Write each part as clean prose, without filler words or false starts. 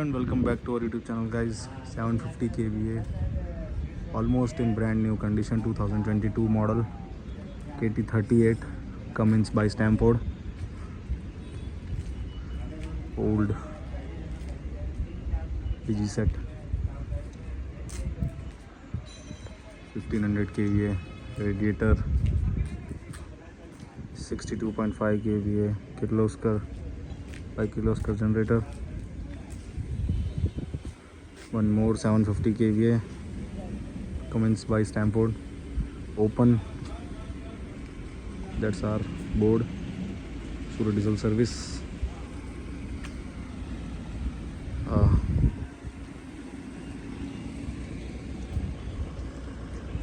And welcome back to our YouTube channel, guys. 750 kVA, almost in brand new condition, 2022 model, KT38, Cummins by Stamford. Old DG set, 1500 kVA radiator, 62.5 kVA Kirloskar by Kirloskar generator. One more 750 kVA Cummins by Stamford, open. That's our board. Suraj diesel service.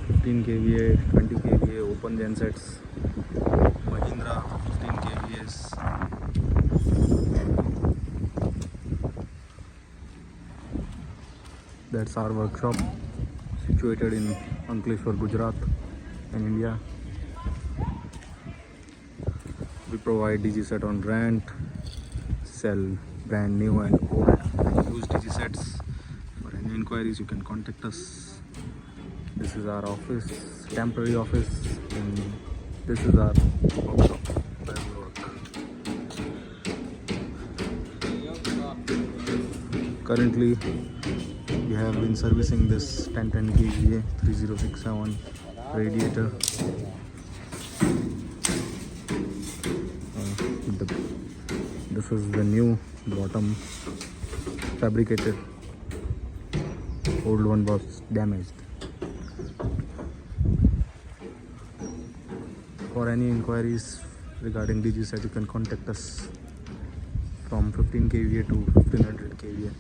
15 kVA, 20 kVA open gensets. Mahindra 15 kVAs. That's our workshop, situated in Ankleshwar, Gujarat, in India. We provide DG set on rent, sell brand new and old and used DG sets. For any inquiries, you can contact us. This is our office, temporary office, and this is our workshop where we work. Currently, we have been servicing this 1010 kVA 3067 radiator. This is the new bottom fabricated. Old one was damaged. For any inquiries regarding DG set, you can contact us from 15 kVA to 1500 kVA.